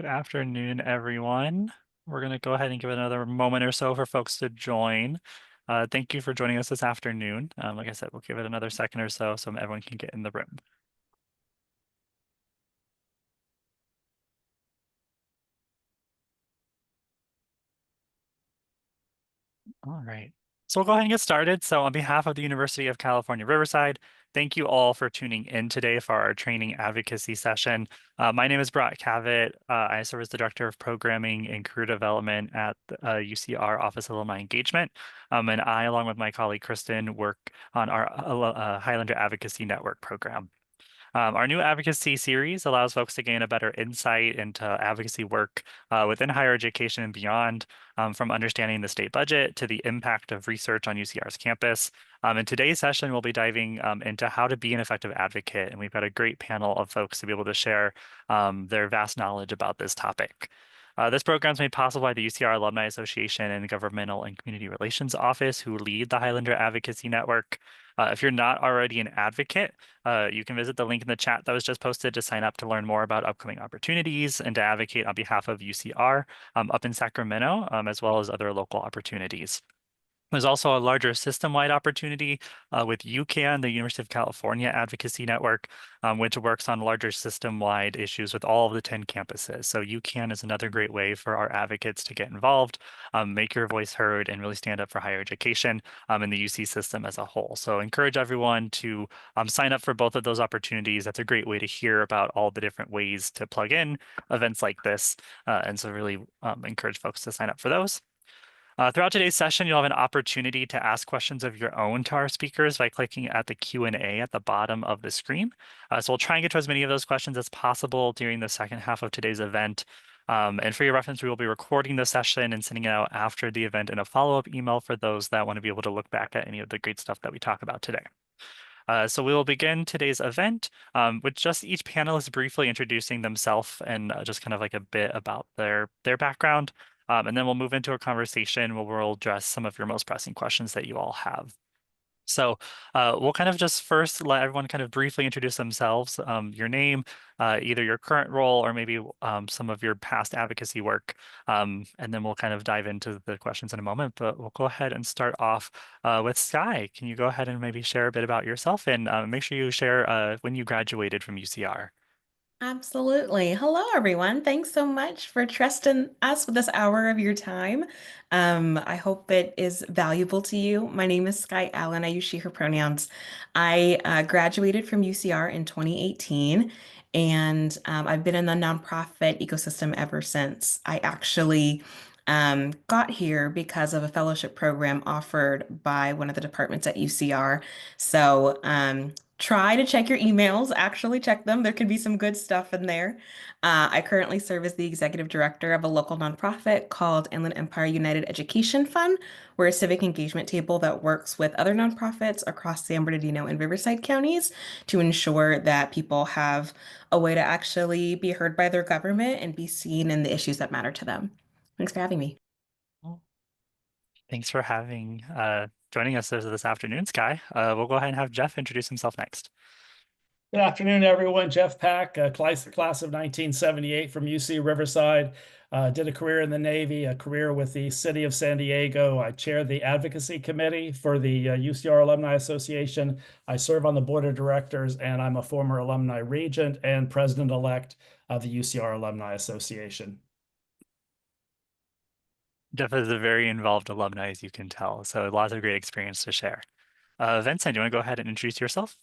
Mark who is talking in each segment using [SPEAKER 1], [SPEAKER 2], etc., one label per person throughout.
[SPEAKER 1] Good afternoon, everyone. We're going to go ahead and give it another moment or so for folks to join. Thank you for joining us this afternoon. Like I said, we'll give it another second or so everyone can get in the room. All right. So we'll go ahead and get started. So on behalf of the University of California, Riverside, thank you all for tuning in today for our training advocacy session. My name is Brock Cavett. I serve as the Director of Programming and Career Development at the UCR Office of Alumni Engagement. And I, along with my colleague Kristen, work on our Highlander Advocacy Network program. Our new advocacy series allows folks to gain a better insight into advocacy work within higher education and beyond, from understanding the state budget to the impact of research on UCR's campus. In today's session, we'll be diving into how to be an effective advocate, and we've got a great panel of folks to be able to share their vast knowledge about this topic. This program is made possible by the UCR Alumni Association and the Governmental and Community Relations Office, who lead the Highlander Advocacy Network. If you're not already an advocate, you can visit the link in the chat that was just posted to sign up to learn more about upcoming opportunities and to advocate on behalf of UCR up in Sacramento, as well as other local opportunities. There's also a larger system-wide opportunity with UCAN, the University of California Advocacy Network, which works on larger system-wide issues with all of the 10 campuses. So UCAN is another great way for our advocates to get involved, make your voice heard, and really stand up for higher education in the UC system as a whole. So encourage everyone to sign up for both of those opportunities. That's a great way to hear about all the different ways to plug in events like this. And so really encourage folks to sign up for those. Throughout today's session, you'll have an opportunity to ask questions of your own to our speakers by clicking at the Q&A at the bottom of the screen. So we'll try and get to as many of those questions as possible during the second half of today's event. And for your reference, we will be recording the session and sending it out after the event in a follow-up email for those that want to be able to look back at any of the great stuff that we talk about today. So we will begin today's event with just each panelist briefly introducing themselves and just kind of like a bit about their background. And then we'll move into a conversation where we'll address some of your most pressing questions that you all have. So we'll kind of just first let everyone kind of briefly introduce themselves, your name, either your current role or maybe some of your past advocacy work. And then we'll kind of dive into the questions in a moment, but we'll go ahead and start off with Sky. Can you go ahead and maybe share a bit about yourself and make sure you share when you graduated from UCR?
[SPEAKER 2] Absolutely. Hello, everyone. Thanks so much for trusting us with this hour of your time. I hope it is valuable to you. My name is Sky Allen. I use she, her pronouns. I graduated from UCR in 2018, and I've been in the nonprofit ecosystem ever since. I actually got here because of a fellowship program offered by one of the departments at UCR. So, try to check your emails, actually check them. There could be some good stuff in there. I currently serve as the executive director of a local nonprofit called Inland Empire United Education Fund. We're a civic engagement table that works with other nonprofits across San Bernardino and Riverside counties to ensure that people have a way to actually be heard by their government and be seen in the issues that matter to them. Thanks for having me.
[SPEAKER 1] Well, thanks for having joining us this afternoon, Sky. We'll go ahead and have Jeff introduce himself next.
[SPEAKER 3] Good afternoon, everyone. Jeff Pack, class of 1978 from UC Riverside. Did a career in the Navy, a career with the City of San Diego. I chair the advocacy committee for the UCR Alumni Association. I serve on the board of directors, and I'm a former alumni regent and president-elect of the UCR Alumni Association.
[SPEAKER 1] Jeff is a very involved alumni, as you can tell, so lots of great experience to share. Vincent, do you want to go ahead and introduce yourself?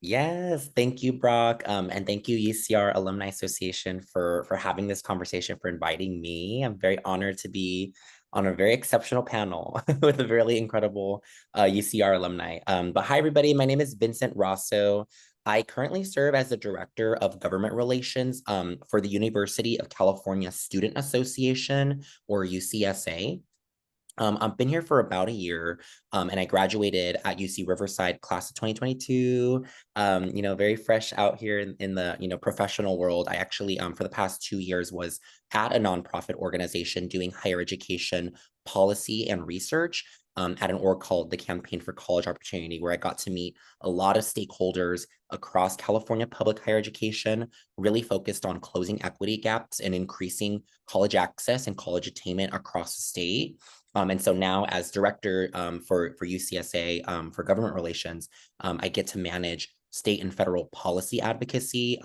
[SPEAKER 4] Yes, thank you, Brock. And thank you, UCR Alumni Association, for having this conversation, for inviting me. I'm very honored to be on a very exceptional panel with a really incredible UCR alumni. But hi, everybody. My name is Vincent Rasso. I currently serve as the Director of Government Relations for the University of California Student Association, or UCSA. I've been here for about a year, and I graduated at UC Riverside, class of 2022. Very fresh out here in the professional world. I actually, for the past 2 years, was at a nonprofit organization doing higher education policy and research. at an org called the Campaign for College Opportunity, where I got to meet a lot of stakeholders across California public higher education, really focused on closing equity gaps and increasing college access and college attainment across the state. And so now as director for UCSA for government relations, I get to manage state and federal policy advocacy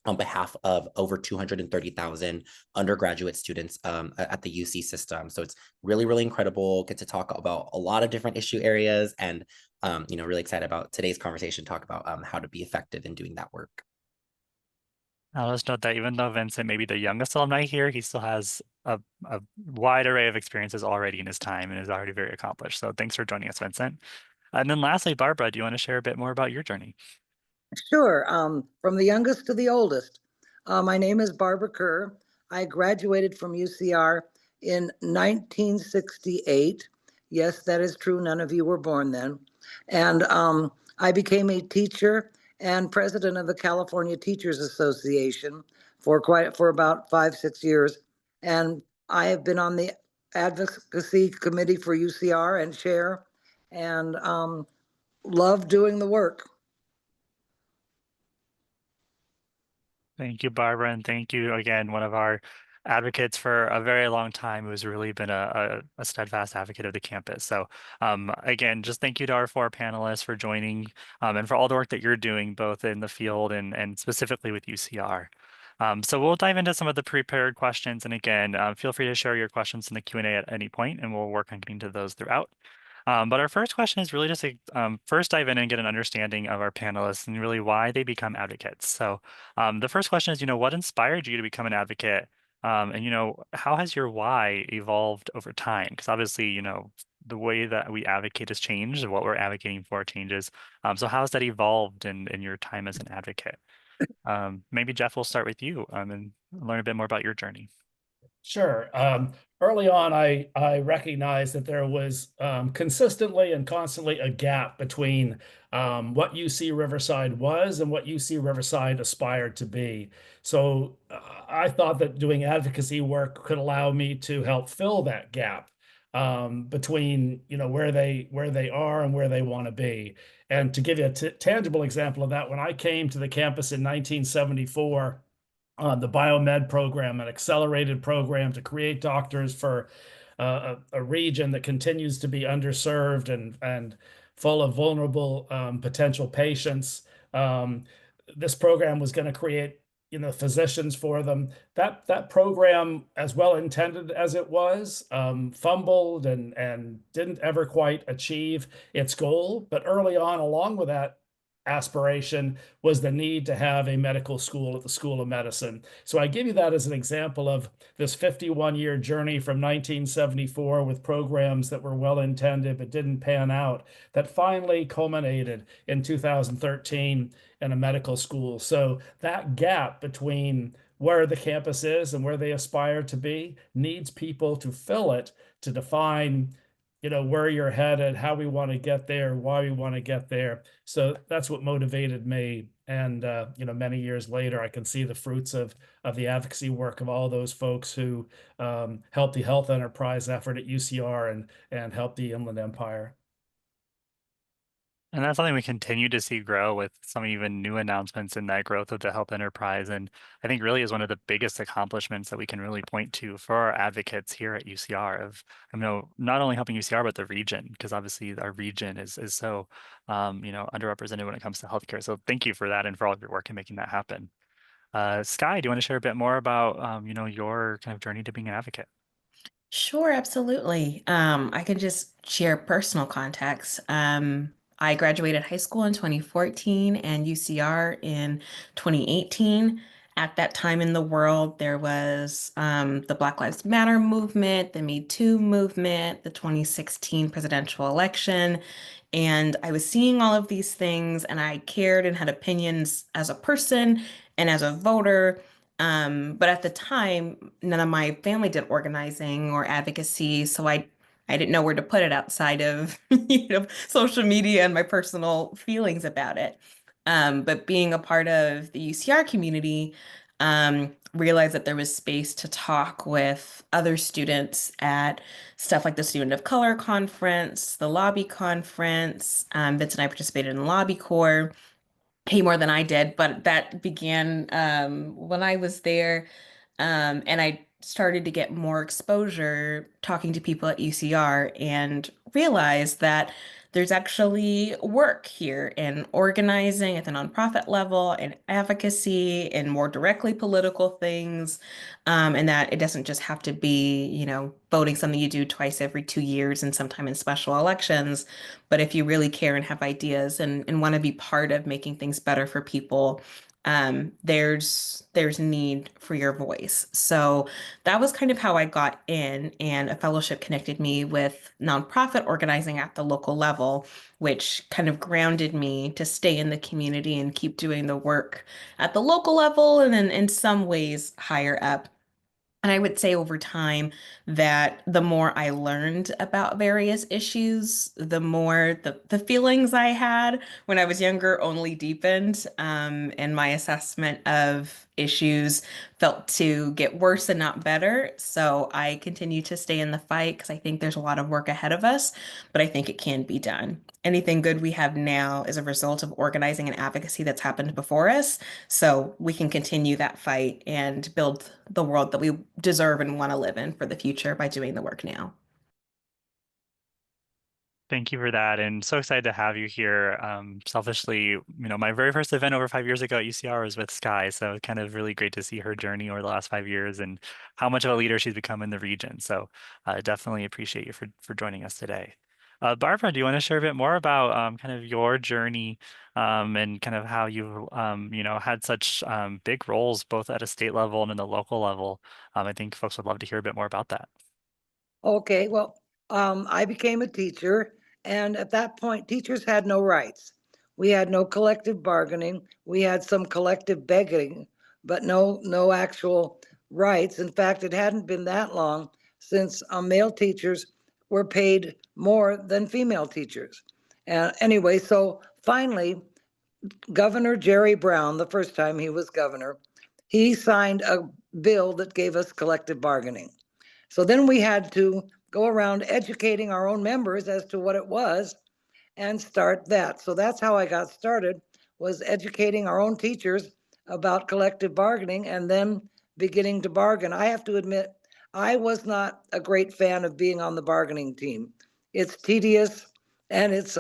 [SPEAKER 4] on behalf of over 230,000 undergraduate students at the UC system. So it's really, really incredible. Get to talk about a lot of different issue areas, and really excited about today's conversation, talk about how to be effective in doing that work.
[SPEAKER 1] I'll just note that even though Vincent may be the youngest alumni here, he still has a wide array of experiences already in his time and is already very accomplished. So thanks for joining us, Vincent. And then lastly, Barbara, do you want to share a bit more about your journey?
[SPEAKER 5] Sure. From the youngest to the oldest. My name is Barbara Kerr. I graduated from UCR in 1968. Yes, that is true. None of you were born then. And I became a teacher and president of the California Teachers Association for about 5-6 years. And I have been on the advocacy committee for UCR and chair, and love doing the work.
[SPEAKER 1] Thank you, Barbara, and thank you again, one of our advocates for a very long time who's really been a steadfast advocate of the campus. So again, just thank you to our 4 panelists for joining and for all the work that you're doing both in the field and specifically with UCR. So we'll dive into some of the prepared questions. And again, feel free to share your questions in the Q&A at any point, and we'll work on getting to those throughout. But our first question is really just to first dive in and get an understanding of our panelists and really why they become advocates. So the first question is, what inspired you to become an advocate? And, how has your why evolved over time? Because obviously, the way that we advocate has changed and what we're advocating for changes. So how has that evolved in your time as an advocate? Maybe Jeff, will start with you and learn a bit more about your journey.
[SPEAKER 3] Sure. Early on, I recognized that there was consistently and constantly a gap between what UC Riverside was and what UC Riverside aspired to be. So I thought that doing advocacy work could allow me to help fill that gap between where they are and where they want to be. And to give you a tangible example of that, when I came to the campus in 1974. The biomed program, an accelerated program to create doctors for a region that continues to be underserved and full of vulnerable potential patients. This program was going to create physicians for them. That program, as well intended as it was, fumbled and didn't ever quite achieve its goal. But early on, along with that aspiration, was the need to have a medical school at the School of Medicine. So I give you that as an example of this 51-year journey from 1974 with programs that were well intended but didn't pan out, that finally culminated in 2013 in a medical school. So that gap between where the campus is and where they aspire to be needs people to fill it, to define where you're headed, how we want to get there, why we want to get there. So that's what motivated me. And many years later, I can see the fruits of the advocacy work of all those folks who helped the health enterprise effort at UCR and helped the Inland Empire.
[SPEAKER 1] And that's something we continue to see grow with some even new announcements in that growth of the health enterprise. And I think really is one of the biggest accomplishments that we can really point to for our advocates here at UCR of, not only helping UCR, but the region, because obviously our region is so, underrepresented when it comes to healthcare. So thank you for that and for all of your work in making that happen. Sky, do you want to share a bit more about, your kind of journey to being an advocate?
[SPEAKER 2] Sure, absolutely. I can just share personal context. I graduated high school in 2014 and UCR in 2018. At that time in the world, there was the Black Lives Matter movement, the Me Too movement, the 2016 presidential election. And I was seeing all of these things, and I cared and had opinions as a person and as a voter. But at the time, none of my family did organizing or advocacy, so I didn't know where to put it outside of social media and my personal feelings about it. But being a part of the UCR community, realized that there was space to talk with other students at stuff like the Student of Color Conference, the Lobby Conference. Vincent and I participated in the Lobby Corps. He more than I did, but that began when I was there, and I started to get more exposure talking to people at UCR and realized that there's actually work here in organizing at the nonprofit level, in advocacy, in more directly political things, and that it doesn't just have to be, voting something you do twice every 2 years and sometime in special elections. But if you really care and have ideas and want to be part of making things better for people, there's need for your voice. So that was kind of how I got in, and a fellowship connected me with nonprofit organizing at the local level, which kind of grounded me to stay in the community and keep doing the work at the local level and then in some ways higher up. And I would say over time that the more I learned about various issues, the more the feelings I had when I was younger only deepened, and my assessment of issues felt to get worse and not better. So I continue to stay in the fight because I think there's a lot of work ahead of us, but I think it can be done. Anything good we have now is a result of organizing and advocacy that's happened before us. So we can continue that fight and build the world that we deserve and want to live in for the future by doing the work now.
[SPEAKER 1] Thank you for that, and so excited to have you here. Selfishly, my very first event over 5 years ago at UCR was with Sky, so kind of really great to see her journey over the last 5 years and how much of a leader she's become in the region. So definitely appreciate you for joining us today. Barbara, do you want to share a bit more about kind of your journey and kind of how you've had such big roles both at a state level and in the local level? I think folks would love to hear a bit more about that.
[SPEAKER 5] Okay, well, I became a teacher, and at that point, teachers had no rights. We had no collective bargaining. We had some collective begging, but no actual rights. In fact, it hadn't been that long since male teachers were paid more than female teachers. Anyway, so finally, Governor Jerry Brown, the first time he was governor, he signed a bill that gave us collective bargaining. So then we had to go around educating our own members as to what it was and start that. So that's how I got started, was educating our own teachers about collective bargaining and then beginning to bargain. I have to admit, I was not a great fan of being on the bargaining team. It's tedious and it's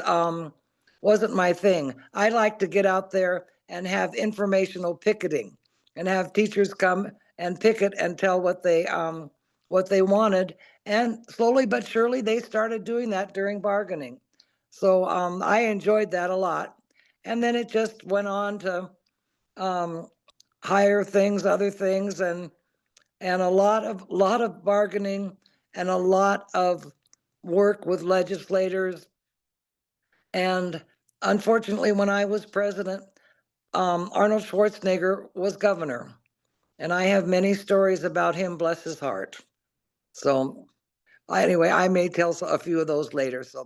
[SPEAKER 5] wasn't my thing. I like to get out there and have informational picketing and have teachers come and picket and tell what they wanted. And slowly but surely, they started doing that during bargaining. So I enjoyed that a lot. And then it just went on to higher things, other things, and a lot of bargaining and a lot of work with legislators. And unfortunately, when I was president, Arnold Schwarzenegger was governor. And I have many stories about him, bless his heart. So anyway, I may tell a few of those later. So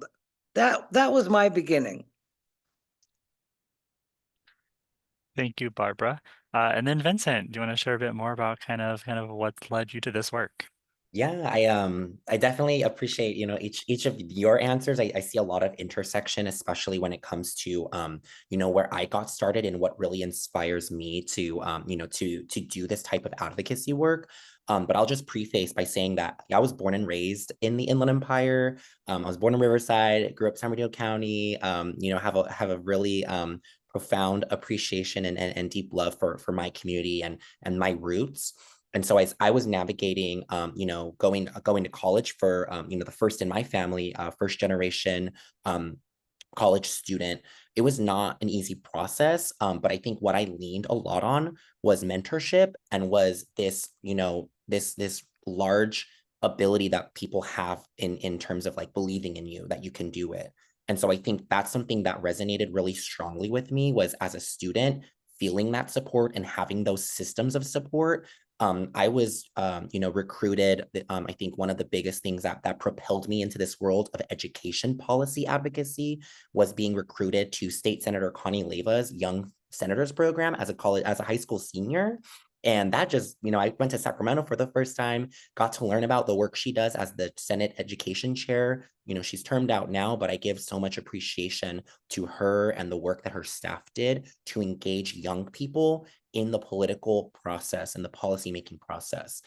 [SPEAKER 5] that was my beginning.
[SPEAKER 1] Thank you, Barbara. And then Vincent, do you want to share a bit more about kind of what led you to this work?
[SPEAKER 4] Yeah, I definitely appreciate, each of your answers. I see a lot of intersection, especially when it comes to where I got started and what really inspires me to to do this type of advocacy work. But I'll just preface by saying that I was born and raised in the Inland Empire. I was born in Riverside, grew up San Bernardino County, have a really profound appreciation and deep love for my community and my roots. And so as I was navigating, going to college for, the first in my family, first generation college student, it was not an easy process. But I think what I leaned a lot on was mentorship and was this, this large ability that people have in terms of like believing in you that you can do it. And so I think that's something that resonated really strongly with me, was as a student feeling that support and having those systems of support. I was, recruited. I think one of the biggest things that propelled me into this world of education policy advocacy was being recruited to State Senator Connie Leva's Young Senators program as a high school senior. And that just, I went to Sacramento for the first time, got to learn about the work she does as the Senate Education Chair. She's termed out now, but I give so much appreciation to her and the work that her staff did to engage young people in the political process and the policymaking process.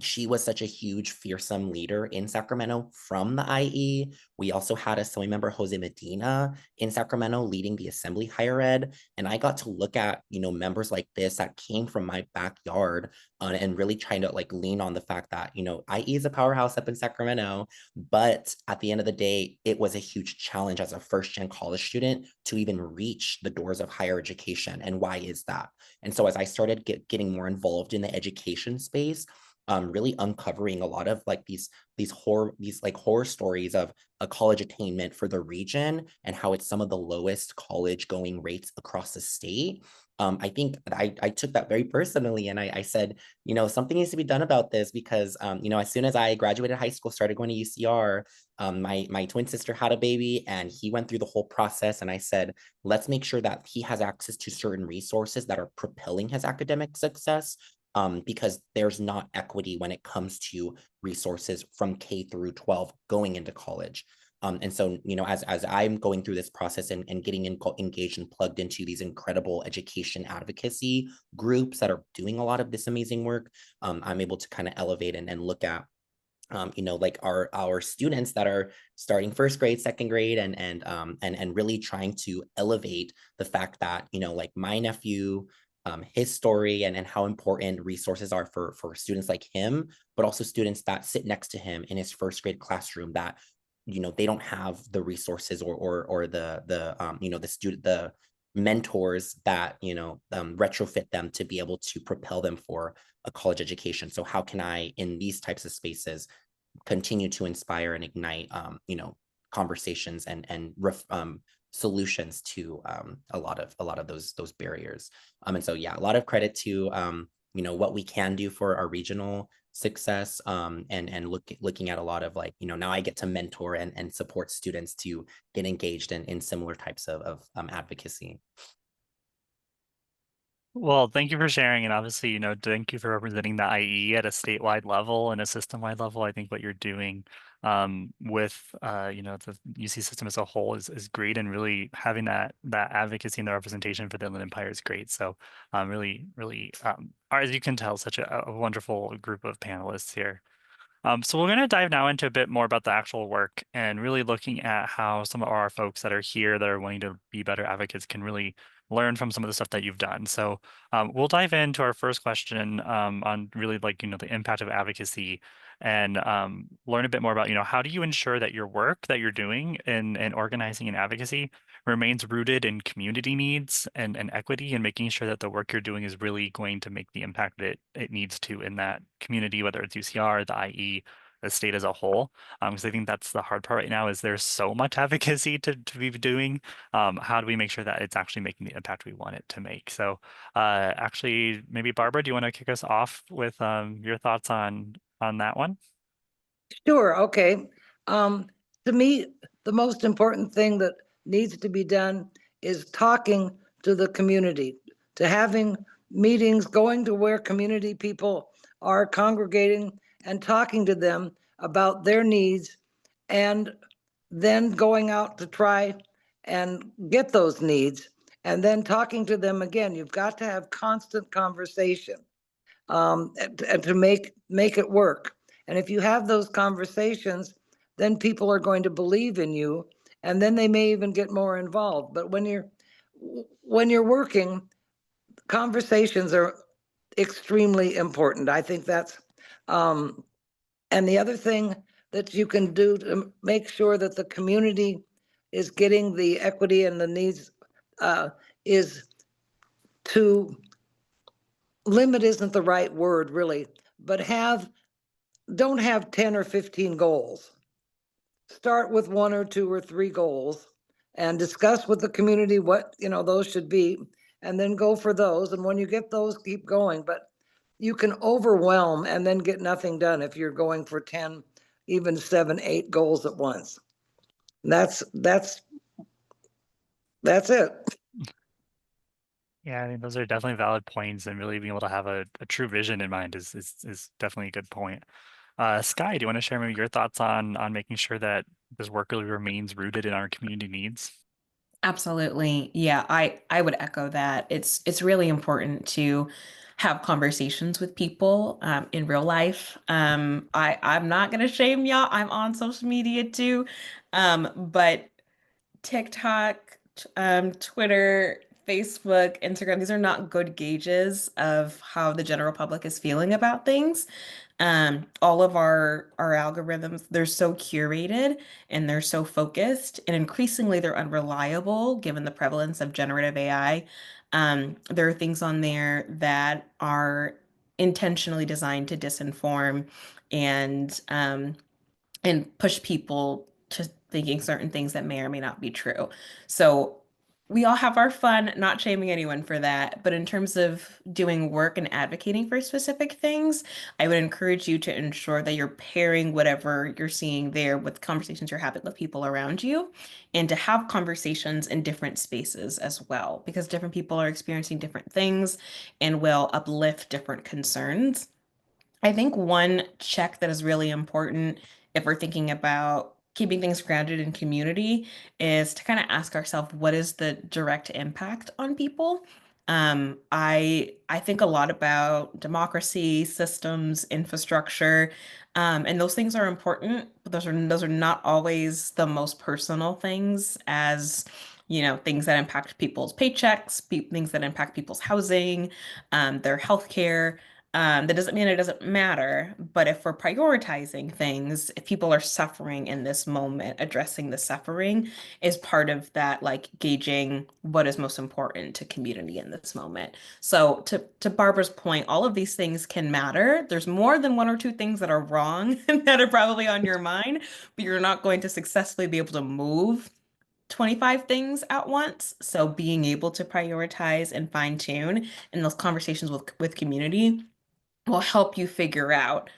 [SPEAKER 4] She was such a huge, fearsome leader in Sacramento from the IE. We also had Assembly Member Jose Medina in Sacramento leading the Assembly Higher Ed. And I got to look at, members like this that came from my backyard and really trying to lean on the fact that, IE is a powerhouse up in Sacramento. But at the end of the day, it was a huge challenge as a first-gen college student to even reach the doors of higher education. And why is that? And so as I started getting more involved in the education space, really uncovering a lot of these horror stories of a college attainment for the region and how it's some of the lowest college going rates across the state. I think I took that very personally, and I said, something needs to be done about this because, as soon as I graduated high school, started going to UCR, my twin sister had a baby and he went through the whole process. And I said, let's make sure that he has access to certain resources that are propelling his academic success. Because there's not equity when it comes to resources from K through 12 going into college. And so, as I'm going through this process and getting engaged and plugged into these incredible education advocacy groups that are doing a lot of this amazing work, I'm able to kind of elevate and look at our students that are starting first grade, second grade, and really trying to elevate the fact that, my nephew, his story and how important resources are for students like him, but also students that sit next to him in his first grade classroom that, they don't have the resources or the mentors that, retrofit them to be able to propel them for a college education. So how can I, in these types of spaces, continue to inspire and ignite, conversations and solutions to a lot of those barriers. And so yeah, a lot of credit to what we can do for our regional success, and looking at a lot of now I get to mentor and support students to get engaged in similar types of advocacy.
[SPEAKER 1] Well, thank you for sharing. And obviously, thank you for representing the IE at a statewide level and a system-wide level. I think what you're doing with the UC system as a whole is great, and really having that advocacy and the representation for the Inland Empire is great. So really, as you can tell, such a wonderful group of panelists here. So we're going to dive now into a bit more about the actual work and really looking at how some of our folks that are here that are wanting to be better advocates can really learn from some of the stuff that you've done. So we'll dive into our first question on really the impact of advocacy, and learn a bit more about, how do you ensure that your work that you're doing in organizing and advocacy remains rooted in community needs and equity, and making sure that the work you're doing is really going to make the impact that it needs to in that community, whether it's UCR, the IE, the state as a whole. Because I think that's the hard part right now, is there's so much advocacy to be doing. How do we make sure that it's actually making the impact we want it to make? So actually, maybe Barbara, do you want to kick us off with your thoughts on that one?
[SPEAKER 5] Sure. Okay. To me, the most important thing that needs to be done is talking to the community, to having meetings, going to where community people are congregating and talking to them about their needs, and then going out to try and get those needs, and then talking to them again. You've got to have constant conversation and to make it work. And if you have those conversations, then people are going to believe in you, and then they may even get more involved. But when you're working, conversations are extremely important. I think that's and the other thing that you can do to make sure that the community is getting the equity and the needs is to limit isn't the right word really, but don't have 10 or 15 goals. Start with 1 or 2 or 3 goals and discuss with the community what those should be, and then go for those. And when you get those, keep going. But you can overwhelm and then get nothing done if you're going for 10, even 7, 8 goals at once. That's it.
[SPEAKER 1] Yeah, I think those are definitely valid points, and really being able to have a true vision in mind is definitely a good point. Sky, do you want to share maybe your thoughts on making sure that this work really remains rooted in our community needs?
[SPEAKER 2] Absolutely. Yeah, I would echo that. It's really important to have conversations with people in real life. I'm not gonna shame y'all. I'm on social media too. But TikTok, Twitter, Facebook, Instagram, these are not good gauges of how the general public is feeling about things. All of our algorithms, they're so curated and they're so focused, and increasingly they're unreliable given the prevalence of generative AI. There are things on there that are intentionally designed to disinform and push people to thinking certain things that may or may not be true. So we all have our fun, not shaming anyone for that. But in terms of doing work and advocating for specific things, I would encourage you to ensure that you're pairing whatever you're seeing there with conversations you're having with people around you, and to have conversations in different spaces as well, because different people are experiencing different things and will uplift different concerns. I think one check that is really important if we're thinking about keeping things grounded in community is to kind of ask ourselves, what is the direct impact on people? I think a lot about democracy, systems, infrastructure, and those things are important, but those are not always the most personal things, as things that impact people's paychecks, things that impact people's housing, their healthcare. That doesn't mean it doesn't matter, but if we're prioritizing things, if people are suffering in this moment, addressing the suffering is part of that, like gauging what is most important to community in this moment. So to Barbara's point, all of these things can matter. There's more than one or two things that are wrong that are probably on your mind, but you're not going to successfully be able to move 25 things at once. So being able to prioritize and fine tune in those conversations with community will help you figure out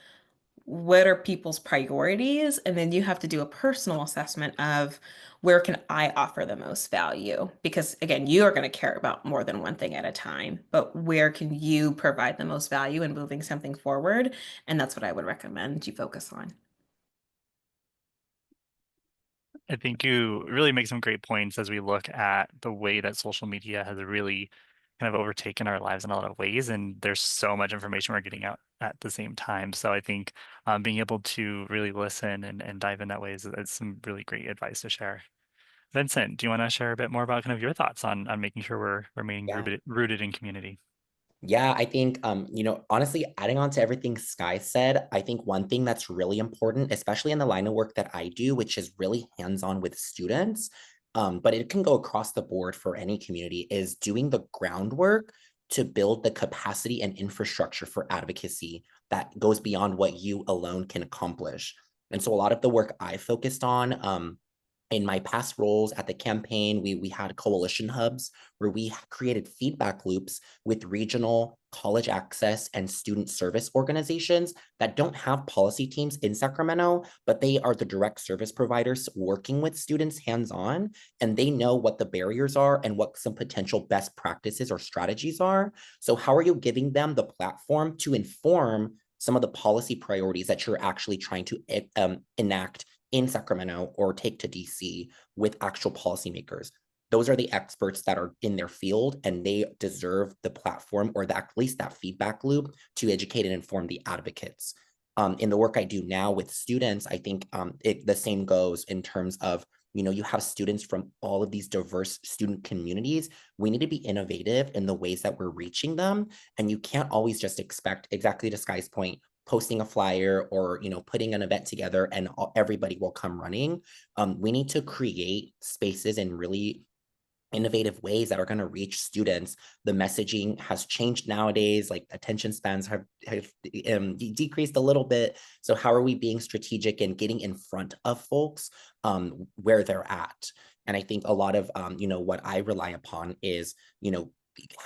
[SPEAKER 2] what are people's priorities, and then you have to do a personal assessment of where can I offer the most value, because again, you are going to care about more than one thing at a time, but where can you provide the most value in moving something forward? And that's what I would recommend you focus on.
[SPEAKER 1] I think you really make some great points as we look at the way that social media has really kind of overtaken our lives in a lot of ways. And there's so much information we're getting out at the same time. So I think being able to really listen and dive in that way is some really great advice to share. Vincent, do you want to share a bit more about kind of your thoughts on making sure we're remaining
[SPEAKER 4] Yeah.
[SPEAKER 1] rooted in community?
[SPEAKER 4] Yeah, I think, honestly, adding on to everything Sky said, I think one thing that's really important, especially in the line of work that I do, which is really hands-on with students, but it can go across the board for any community, is doing the groundwork to build the capacity and infrastructure for advocacy that goes beyond what you alone can accomplish. And so a lot of the work I focused on, in my past roles at the campaign, we had coalition hubs where we created feedback loops with regional college access and student service organizations that don't have policy teams in Sacramento, but they are the direct service providers working with students hands-on, and they know what the barriers are and what some potential best practices or strategies are. So how are you giving them the platform to inform some of the policy priorities that you're actually trying to enact in Sacramento or take to DC with actual policymakers? Those are the experts that are in their field, and they deserve the platform, or at least that feedback loop, to educate and inform the advocates. In the work I do now with students, I think the same goes in terms of, you have students from all of these diverse student communities. We need to be innovative in the ways that we're reaching them. And you can't always just expect, exactly to Sky's point, posting a flyer or putting an event together and everybody will come running. We need to create spaces in really innovative ways that are going to reach students. The messaging has changed nowadays, like attention spans have decreased a little bit. So how are we being strategic and getting in front of folks where they're at? And I think a lot of what I rely upon is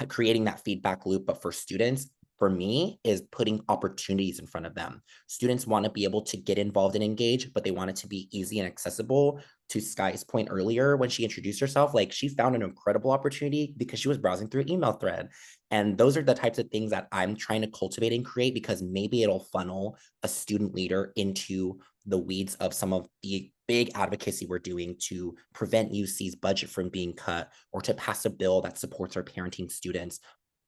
[SPEAKER 4] creating that feedback loop, but for students, for me is putting opportunities in front of them. Students want to be able to get involved and engage, but they want it to be easy and accessible. To Sky's point earlier, when she introduced herself, like she found an incredible opportunity because she was browsing through an email thread. And those are the types of things that I'm trying to cultivate and create, because maybe it'll funnel a student leader into the weeds of some of the big advocacy we're doing to prevent UC's budget from being cut, or to pass a bill that supports our parenting students.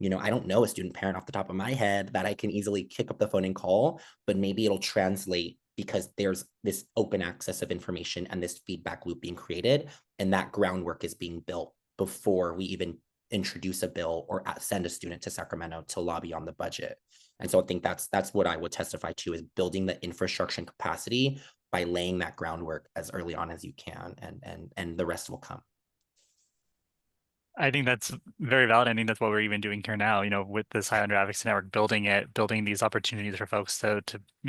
[SPEAKER 4] I don't know a student parent off the top of my head that I can easily kick up the phone and call, but maybe it'll translate because there's this open access of information and this feedback loop being created, and that groundwork is being built before we even introduce a bill or send a student to Sacramento to lobby on the budget. And so I think that's what I would testify to, is building the infrastructure and capacity by laying that groundwork as early on as you can, and the rest will come.
[SPEAKER 1] I think that's very valid. I think that's what we're even doing here now, with this Highlander Advocacy Network, building these opportunities for folks to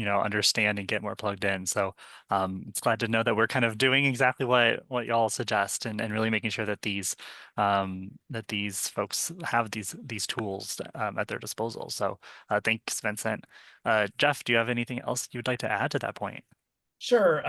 [SPEAKER 1] understand and get more plugged in. So it's glad to know that we're kind of doing exactly what y'all suggest, and really making sure that these folks have these tools at their disposal. So thanks, Vincent. Jeff, do you have anything else you'd like to add to that point?
[SPEAKER 3] Sure.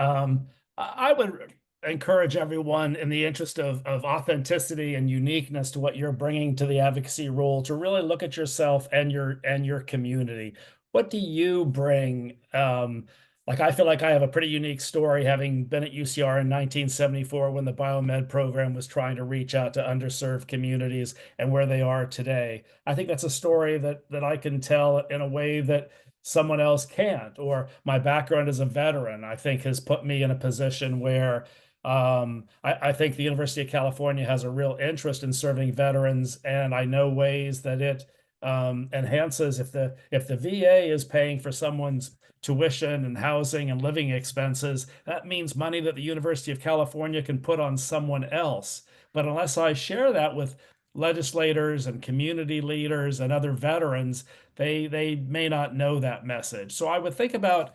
[SPEAKER 3] I would encourage everyone, in the interest of authenticity and uniqueness to what you're bringing to the advocacy role, to really look at yourself and your community. What do you bring? Like, I feel like I have a pretty unique story, having been at UCR in 1974 when the biomed program was trying to reach out to underserved communities, and where they are today. I think that's a story that I can tell in a way that someone else can't. Or my background as a veteran, I think, has put me in a position where I think the University of California has a real interest in serving veterans, and I know ways that it enhances. If the VA is paying for someone's tuition and housing and living expenses, that means money that the University of California can put on someone else. But unless I share that with legislators and community leaders and other veterans, they may not know that message. So I would think about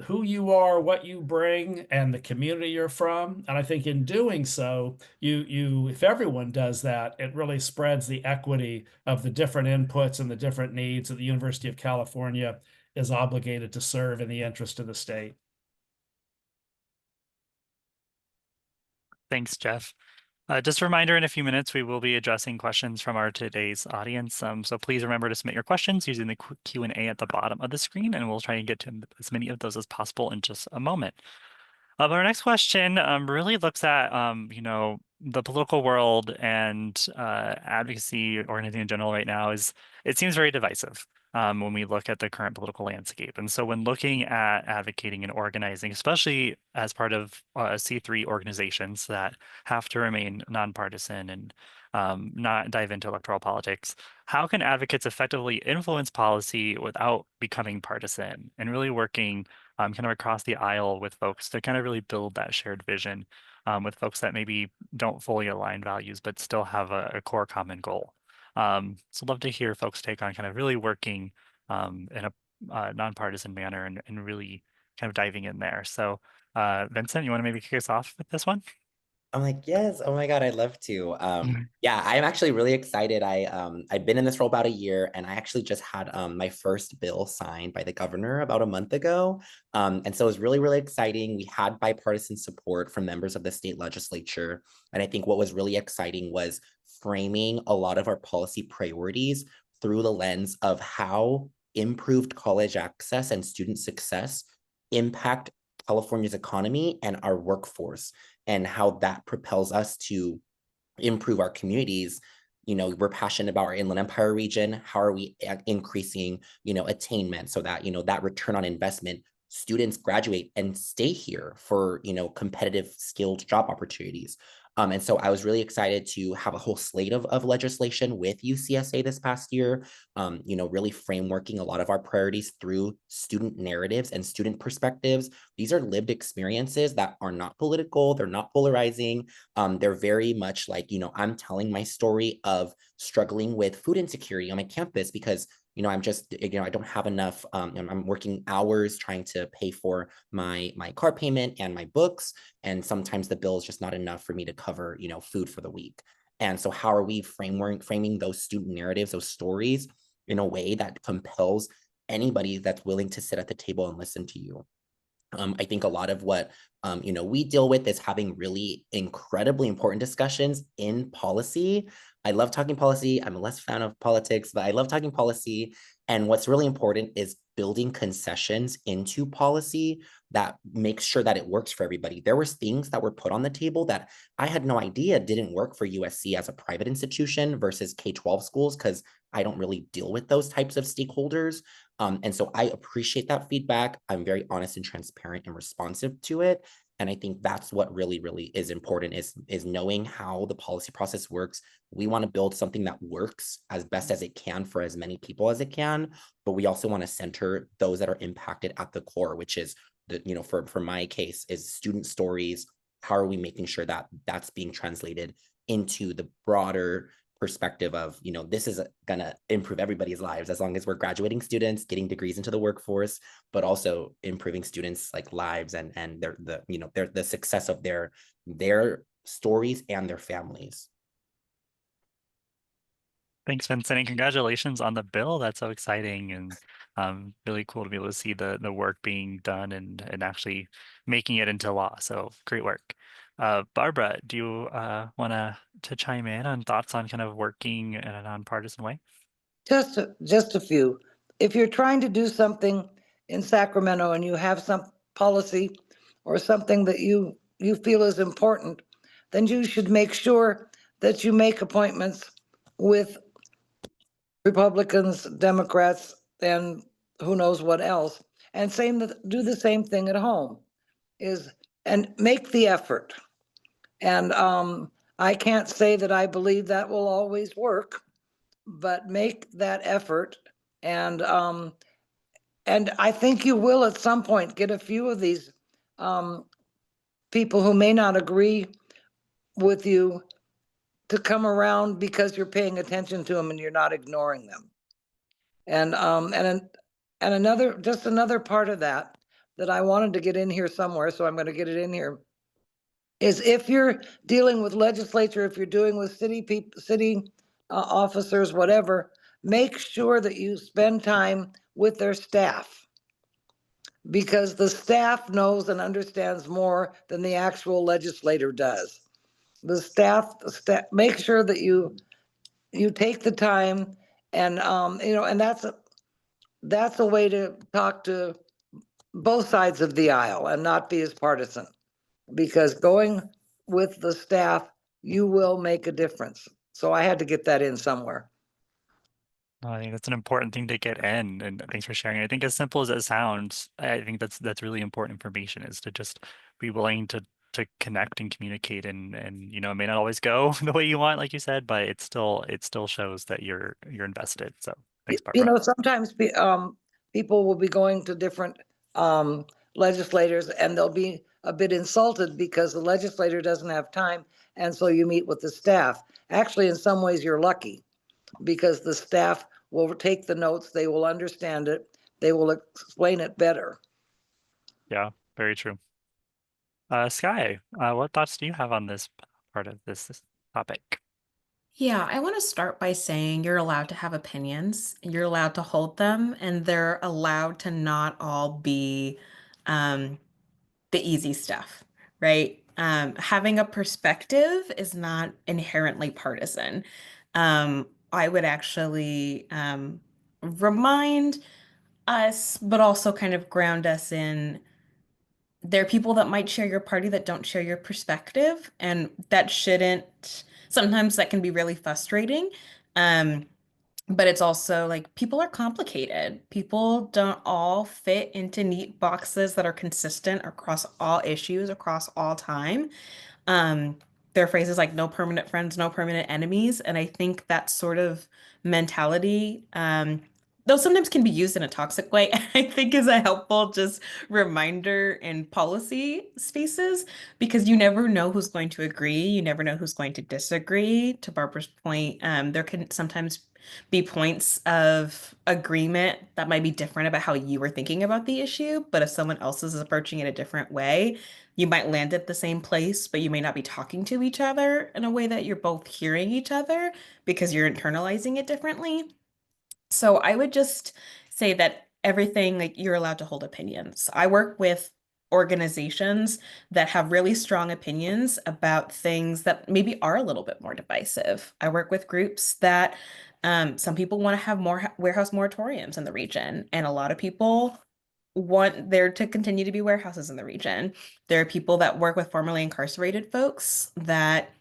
[SPEAKER 3] who you are, what you bring, and the community you're from. And I think in doing so, if everyone does that, it really spreads the equity of the different inputs and the different needs that the University of California is obligated to serve in the interest of the state.
[SPEAKER 1] Thanks, Jeff. Just a reminder, in a few minutes, we will be addressing questions from today's audience. So please remember to submit your questions using the Q&A at the bottom of the screen, and we'll try and get to as many of those as possible in just a moment. But our next question really looks at, the political world and advocacy organizing in general right now. It seems very divisive when we look at the current political landscape. And so when looking at advocating and organizing, especially as part of C3 organizations that have to remain nonpartisan and not dive into electoral politics, how can advocates effectively influence policy without becoming partisan, and really working kind of across the aisle with folks to kind of really build that shared vision with folks that maybe don't fully align values, but still have a core common goal? So I'd love to hear folks take on kind of really working in a nonpartisan manner, and really kind of diving in there. So Vincent, you want to maybe kick us off with this one?
[SPEAKER 4] I'm like, yes, oh my God, I'd love to. Yeah, I'm actually really excited. I've been in this role about a year, and I actually just had my first bill signed by the governor about a month ago. And so it was really, really exciting. We had bipartisan support from members of the state legislature. And I think what was really exciting was framing a lot of our policy priorities through the lens of how improved college access and student success impact California's economy and our workforce, and how that propels us to improve our communities. We're passionate about our Inland Empire region. How are we increasing, attainment, so that, that return on investment, students graduate and stay here for, competitive skilled job opportunities. And so I was really excited to have a whole slate of legislation with UCSA this past year, really frameworking a lot of our priorities through student narratives and student perspectives. These are lived experiences that are not political, they're not polarizing. They're very much like, I'm telling my story of struggling with food insecurity on my campus because I'm just, I don't have enough. I'm working hours trying to pay for my car payment and my books. And sometimes the bill is just not enough for me to cover, food for the week. And so how are we framing those student narratives, those stories in a way that compels anybody that's willing to sit at the table and listen to you? I think a lot of what we deal with is having really incredibly important discussions in policy. I love talking policy. I'm a less fan of politics, but I love talking policy. And what's really important is building concessions into policy that makes sure that it works for everybody. There was things that were put on the table that I had no idea didn't work for USC as a private institution versus K-12 schools, because I don't really deal with those types of stakeholders. And so I appreciate that feedback. I'm very honest and transparent and responsive to it. And I think that's what really, really is important is knowing how the policy process works. We want to build something that works as best as it can for as many people as it can, but we also want to center those that are impacted at the core, which is for my case is student stories. How are we making sure that that's being translated into the broader perspective of, this is gonna improve everybody's lives as long as we're graduating students, getting degrees into the workforce, but also improving students' like lives and the success of their stories and their families.
[SPEAKER 1] Thanks, Vincent, and congratulations on the bill. That's so exciting and really cool to be able to see the work being done and actually making it into law. So great work. Barbara, do you want to chime in on thoughts on kind of working in a nonpartisan way?
[SPEAKER 5] Just a few. If you're trying to do something in Sacramento and you have some policy or something that you feel is important, then you should make sure that you make appointments with Republicans, Democrats, and who knows what else. And do the same thing at home and make the effort. And I can't say that I believe that will always work, but make that effort. And I think you will at some point get a few of these people who may not agree with you to come around because you're paying attention to them and you're not ignoring them. And another part of that I wanted to get in here somewhere, so I'm going to get it in here, is if you're dealing with legislature, if you're doing with city officers, whatever, make sure that you spend time with their staff, because the staff knows and understands more than the actual legislator does. The staff make sure that you take the time, and and that's a way to talk to both sides of the aisle and not be as partisan, because going with the staff, you will make a difference. So I had to get that in somewhere.
[SPEAKER 1] I think that's an important thing to get in, and thanks for sharing. I think as simple as it sounds, I think that's really important information, is to just be willing to connect and communicate, and it may not always go the way you want, like you said, but it still shows that you're invested. So thanks, Barbara.
[SPEAKER 5] Sometimes people will be going to different legislators and they'll be a bit insulted because the legislator doesn't have time, and so you meet with the staff. Actually, in some ways, you're lucky, because the staff will take the notes, they will understand it, they will explain it better.
[SPEAKER 1] Yeah, very true. Sky, what thoughts do you have on this part of this topic?
[SPEAKER 2] Yeah, I want to start by saying you're allowed to have opinions, you're allowed to hold them, and they're allowed to not all be the easy stuff, right? Having a perspective is not inherently partisan. I would actually remind us, but also kind of ground us in, there are people that might share your party that don't share your perspective, and that shouldn't, sometimes that can be really frustrating. But it's also like, people are complicated. People don't all fit into neat boxes that are consistent across all issues, across all time. There are phrases like no permanent friends, no permanent enemies. And I think that sort of mentality, though sometimes can be used in a toxic way, I think is a helpful just reminder in policy spaces, because you never know who's going to agree. You never know who's going to disagree. To Barbara's point, there can sometimes be points of agreement that might be different about how you were thinking about the issue, but if someone else is approaching it a different way, You might land at the same place, but you may not be talking to each other in a way that you're both hearing each other because you're internalizing it differently. So I would just say that everything, like, you're allowed to hold opinions. I work with organizations that have really strong opinions about things that maybe are a little bit more divisive. I work with groups that some people want to have more warehouse moratoriums in the region, and a lot of people want there to continue to be warehouses in the region. There are people that work with formerly incarcerated folks that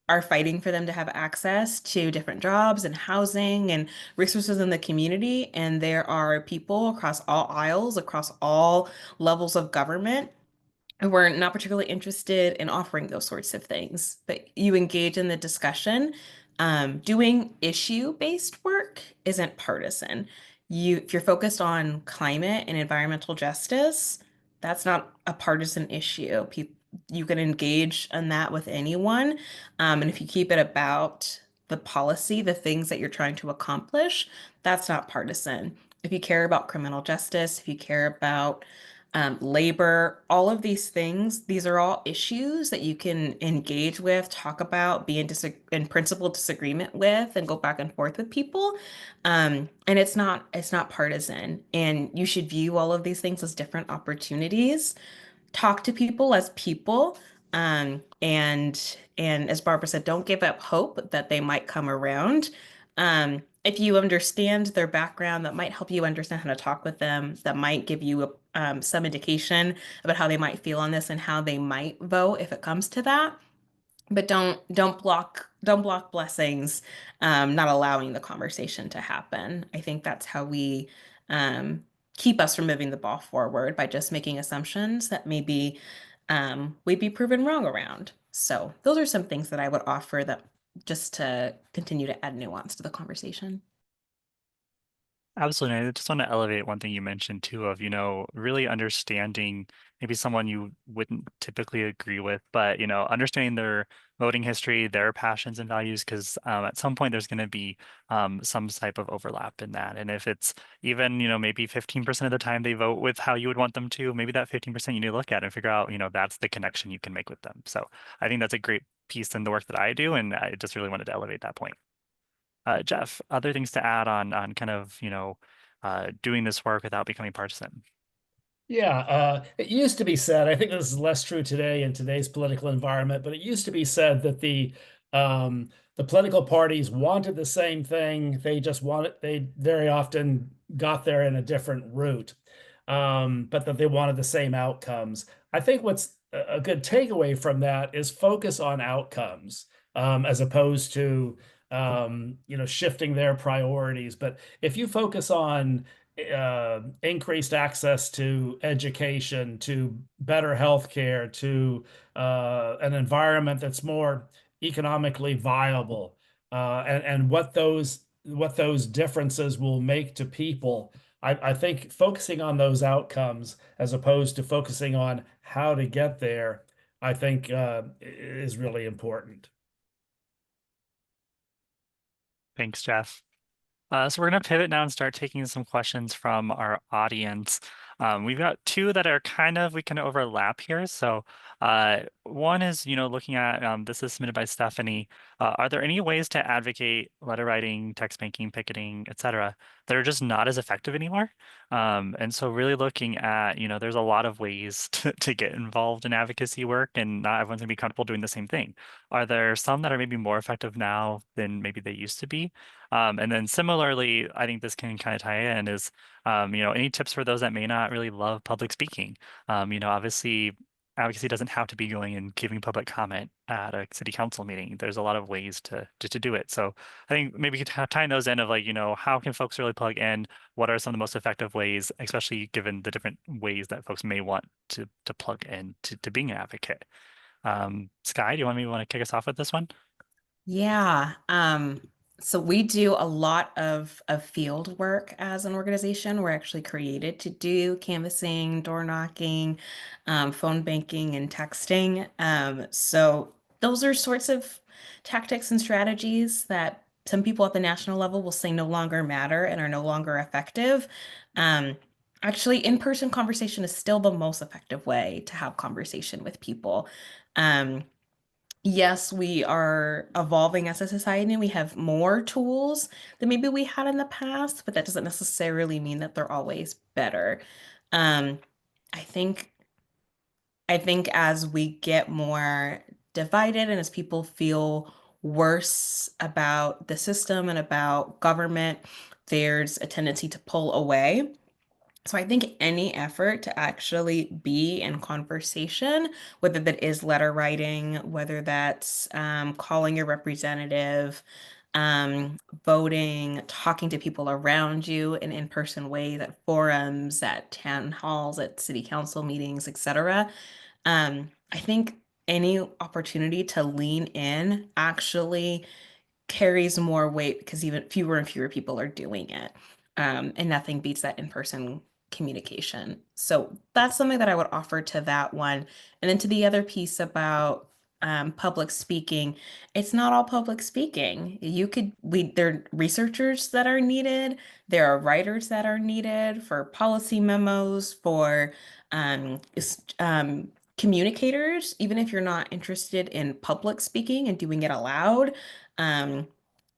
[SPEAKER 2] are fighting for them to have access to different jobs and housing and resources in the community. And there are people across all aisles, across all levels of government, and we're not particularly interested in offering those sorts of things, but you engage in the discussion. Doing issue-based work isn't partisan. If you're focused on climate and environmental justice, that's not a partisan issue. You can engage in that with anyone. And if you keep it about the policy, the things that you're trying to accomplish, that's not partisan. If you care about criminal justice, if you care about labor, all of these things, these are all issues that you can engage with, talk about, be in principal disagreement with, and go back and forth with people. And it's not partisan. And you should view all of these things as different opportunities. Talk to people as people. And as Barbara said, don't give up hope that they might come around. If you understand their background, that might help you understand how to talk with them, that might give you some indication about how they might feel on this and how they might vote if it comes to that. But don't block blessings, not allowing the conversation to happen. I think that's how we um, keep us from moving the ball forward, by just making assumptions that maybe we'd be proven wrong around. So those are some things that I would offer, that just to continue to add nuance to the conversation.
[SPEAKER 1] Absolutely. I just want to elevate one thing you mentioned too, of, really understanding maybe someone you wouldn't typically agree with, but, understanding their voting history, their passions and values, because at some point there's going to be some type of overlap in that. And if it's even, maybe 15% of the time they vote with how you would want them to, maybe that 15% you need to look at and figure out, that's the connection you can make with them. So I think that's a great piece in the work that I do. And I just really wanted to elevate that point. Jeff, other things to add on kind of, doing this work without becoming partisan?
[SPEAKER 3] Yeah, it used to be said, I think this is less true today in today's political environment, but it used to be said that the political parties wanted the same thing. They very often got there in a different route, but that they wanted the same outcomes. I think what's a good takeaway from that is focus on outcomes, as opposed to shifting their priorities. But if you focus on increased access to education, to better healthcare, to an environment that's more economically viable, and what those differences will make to people. I think focusing on those outcomes as opposed to focusing on how to get there, I think is really important.
[SPEAKER 1] Thanks, Jeff. So we're going to pivot now and start taking some questions from our audience. We've got two that are we can overlap here. So one is, looking at, this is submitted by Stephanie. Are there any ways to advocate letter writing, text banking, picketing, etc., that are just not as effective anymore? And so really looking at, there's a lot of ways to get involved in advocacy work, and not everyone's going to be comfortable doing the same thing. Are there some that are maybe more effective now than maybe they used to be? And then similarly, I think this can kind of tie in is, any tips for those that may not really love public speaking? Obviously, advocacy doesn't have to be going and giving public comment at a city council meeting. There's a lot of ways to do it. So I think maybe tying those in of, like, how can folks really plug in? What are some of the most effective ways, especially given the different ways that folks may want to plug in to being an advocate? Sky, do you want to kick us off with this one?
[SPEAKER 2] Yeah. So we do a lot of field work as an organization. We're actually created to do canvassing, door knocking, phone banking, and texting. So those are sorts of tactics and strategies that some people at the national level will say no longer matter and are no longer effective. Um, Actually, in-person conversation is still the most effective way to have conversation with people. Um, yes, we are evolving as a society and we have more tools than maybe we had in the past, but that doesn't necessarily mean that they're always better. Um, I think I think as we get more divided and as people feel worse about the system and about government, there's a tendency to pull away. So I think any effort to actually be in conversation, whether that is letter writing, whether that's calling your representative, voting, talking to people around you in in-person ways at forums, at town halls, at city council meetings, etc. I think any opportunity to lean in actually carries more weight because even fewer and fewer people are doing it. And nothing beats that in-person communication. So that's something that I would offer to that one. And then to the other piece about public speaking, it's not all public speaking. There are researchers that are needed. There are writers that are needed for policy memos, for communicators, even if you're not interested in public speaking and doing it aloud. Um,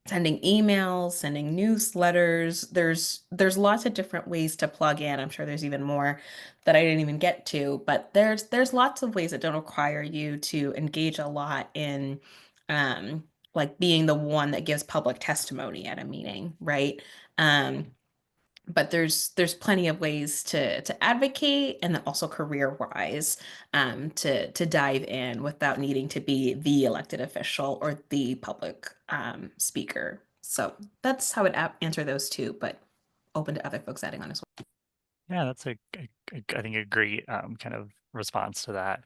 [SPEAKER 2] Sending emails, sending newsletters. There's lots of different ways to plug in. I'm sure there's even more that I didn't even get to, but there's lots of ways that don't require you to engage a lot in like being the one that gives public testimony at a meeting, right? Um, but there's plenty of ways to advocate and then also career wise to dive in without needing to be the elected official or the public speaker. So that's how I'd answer those two, but open to other folks adding on as well.
[SPEAKER 1] Yeah, that's I think a great kind of response to that.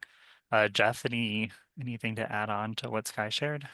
[SPEAKER 1] Jeff, anything to add on to what Sky shared?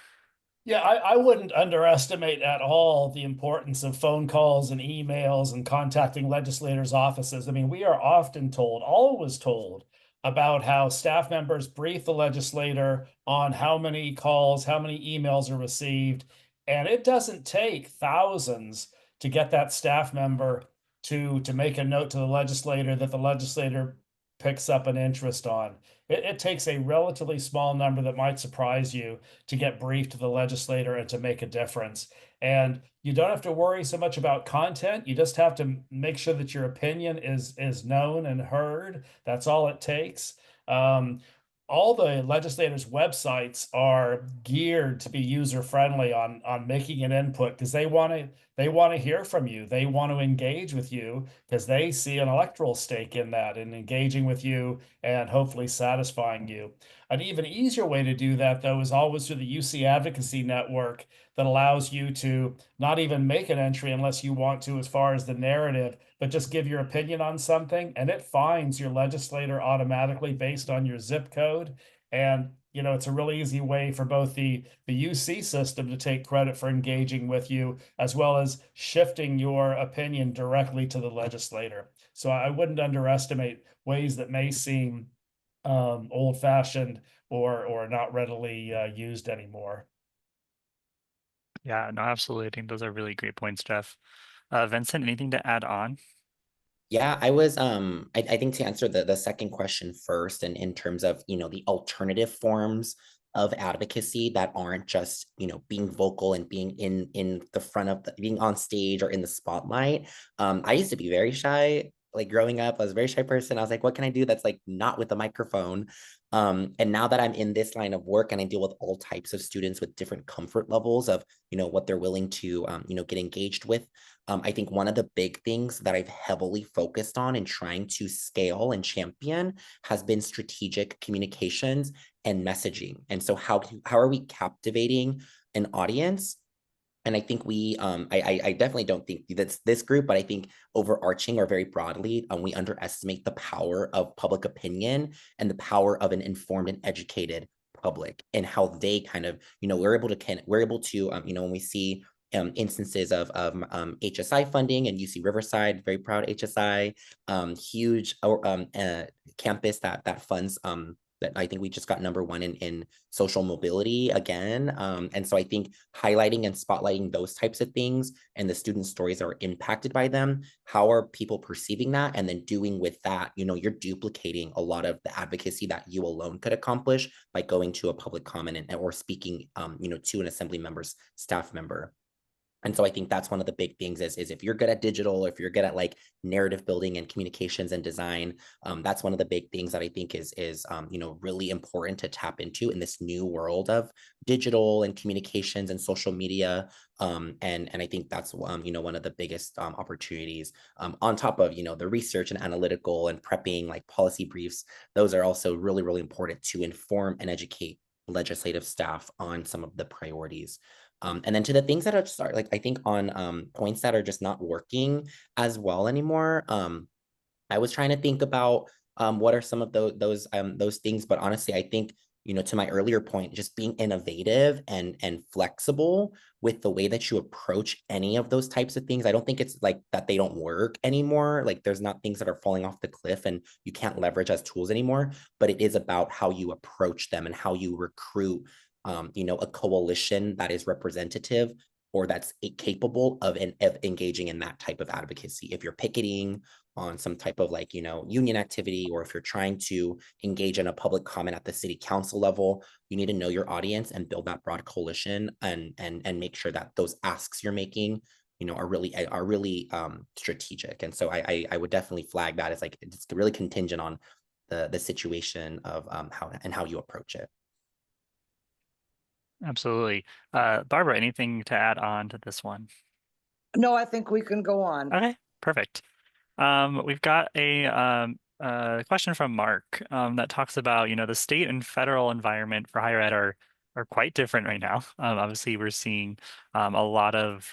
[SPEAKER 3] Yeah, I wouldn't underestimate at all the importance of phone calls and emails and contacting legislators' offices. I mean, we are often told, always told, about how staff members brief the legislator on how many calls, how many emails are received. And it doesn't take thousands to get that staff member to make a note to the legislator that the legislator picks up an interest on. It takes a relatively small number that might surprise you to get briefed to the legislator and to make a difference. And you don't have to worry so much about content. You just have to make sure that your opinion is known and heard. That's all it takes. All the legislators' websites are geared to be user friendly on making an input because they want to hear from you. They want to engage with you because they see an electoral stake in that and engaging with you and hopefully satisfying you. An even easier way to do that, though, is always through the UC Advocacy Network that allows you to not even make an entry unless you want to, as far as the narrative, but just give your opinion on something, and it finds your legislator automatically based on your zip code. And it's a really easy way for both the UC system to take credit for engaging with you, as well as shifting your opinion directly to the legislator. So I wouldn't underestimate ways that may seem old-fashioned or not readily used anymore.
[SPEAKER 1] Yeah, no, absolutely. I think those are really great points, Jeff. Vincent, anything to add on?
[SPEAKER 4] Yeah, I was I think to answer the second question first, and in terms of the alternative forms of advocacy that aren't just being vocal and being in the front of being on stage or in the spotlight. I used to be very shy. Like growing up, I was a very shy person. I was like, what can I do that's like not with a microphone? And now that I'm in this line of work and I deal with all types of students with different comfort levels of what they're willing to get engaged with. I think one of the big things that I've heavily focused on in trying to scale and champion has been strategic communications and messaging. And so how are we captivating an audience? And I think I definitely don't think that's this group, but I think overarching or very broadly, we underestimate the power of public opinion and the power of an informed and educated public and how they kind of, we're able to, when we see instances of HSI funding and UC Riverside, very proud HSI, huge campus that funds that I think we just got #1 in social mobility again. And so I think highlighting and spotlighting those types of things and the student stories that are impacted by them, how are people perceiving that? And then doing with that, you're duplicating a lot of the advocacy that you alone could accomplish by going to a public comment or speaking, to an assembly member's staff member. And so I think that's one of the big things is if you're good at digital, if you're good at like narrative building and communications and design, that's one of the big things that I think is really important to tap into in this new world of digital and communications and social media. And I think that's one of the biggest opportunities on top of the research and analytical and prepping like policy briefs. Those are also really, really important to inform and educate legislative staff on some of the priorities. And then to the things that are just like I think on points that are just not working as well anymore. I was trying to think about what are some of those things, but honestly, I think to my earlier point, just being innovative and flexible with the way that you approach any of those types of things. I don't think it's like that they don't work anymore. Like there's not things that are falling off the cliff and you can't leverage as tools anymore, but it is about how you approach them and how you recruit a coalition that is representative or that's capable of engaging in that type of advocacy. If you're picketing on some type of like, union activity, or if you're trying to engage in a public comment at the city council level, you need to know your audience and build that broad coalition and make sure that those asks you're making, are really strategic. And so I would definitely flag that as like, it's really contingent on the situation of how you approach it.
[SPEAKER 1] Absolutely. Barbara, anything to add on to this one?
[SPEAKER 5] No, I think we can go on.
[SPEAKER 1] Okay, perfect. We've got a question from Mark that talks about, the state and federal environment for higher ed are quite different right now. Obviously, we're seeing a lot of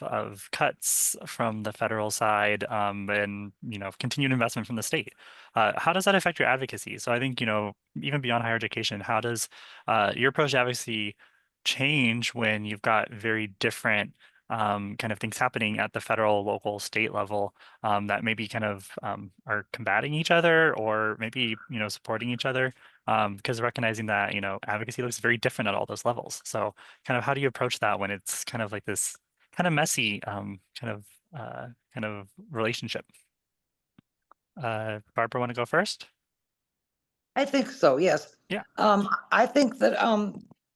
[SPEAKER 1] cuts from the federal side and continued investment from the state. How does that affect your advocacy? So I think even beyond higher education, how does your approach to advocacy change when you've got very different kind of things happening at the federal, local, state level that maybe kind of are combating each other or maybe supporting each other, because recognizing that advocacy looks very different at all those levels. So kind of how do you approach that when it's kind of like this kind of messy kind of relationship? Barbara, want to go first?
[SPEAKER 5] I think so, yes.
[SPEAKER 1] Yeah.
[SPEAKER 5] I think that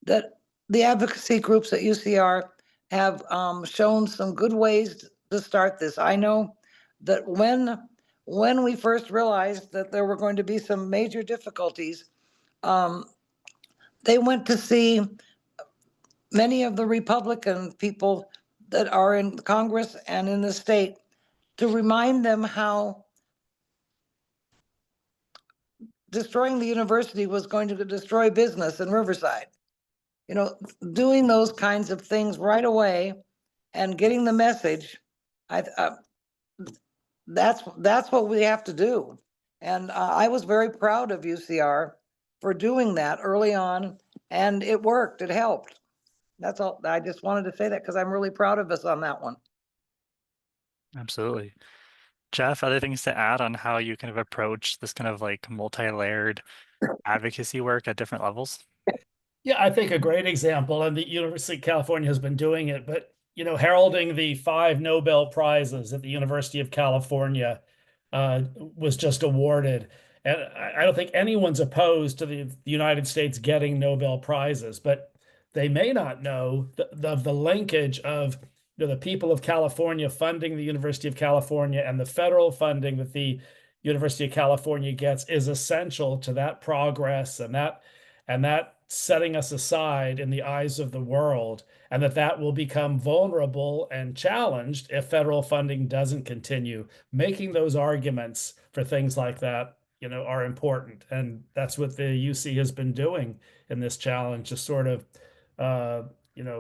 [SPEAKER 5] that the advocacy groups at UCR have shown some good ways to start this. I know that when we first realized that there were going to be some major difficulties, they went to see many of the Republican people that are in Congress and in the state to remind them how destroying the university was going to destroy business in Riverside. Doing those kinds of things right away and getting the message, that's what we have to do. And I was very proud of UCR for doing that early on, and it worked. It helped. That's all. I just wanted to say that because I'm really proud of us on that one.
[SPEAKER 1] Absolutely. Jeff, other things to add on how you kind of approach this kind of like multi-layered advocacy work at different levels?
[SPEAKER 3] Yeah, I think a great example, and the University of California has been doing it, but heralding the 5 Nobel Prizes that the University of California was just awarded. And I don't think anyone's opposed to the United States getting Nobel Prizes, but they may not know the linkage of the people of California funding the University of California and the federal funding that the University of California gets is essential to that progress and that setting us aside in the eyes of the world, and that will become vulnerable and challenged if federal funding doesn't continue. Making those arguments for things like that, are important. And that's what the UC has been doing in this challenge, to sort of,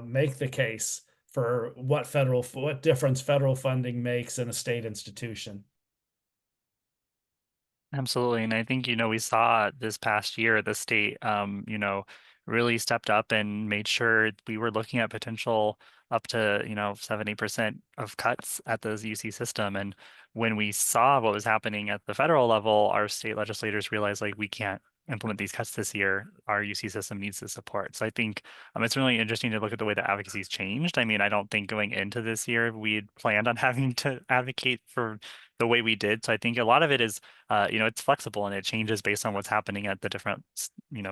[SPEAKER 3] make the case for what difference federal funding makes in a state institution.
[SPEAKER 1] Absolutely. And I think, we saw this past year, the state, really stepped up and made sure we were looking at potential up to, 70% of cuts at the UC system. And when we saw what was happening at the federal level, our state legislators realized like we can't implement these cuts this year, our UC system needs the support. So I think it's really interesting to look at the way that advocacy's changed. I mean, I don't think going into this year we'd planned on having to advocate for the way we did. So I think a lot of it is, it's flexible and it changes based on what's happening at the different,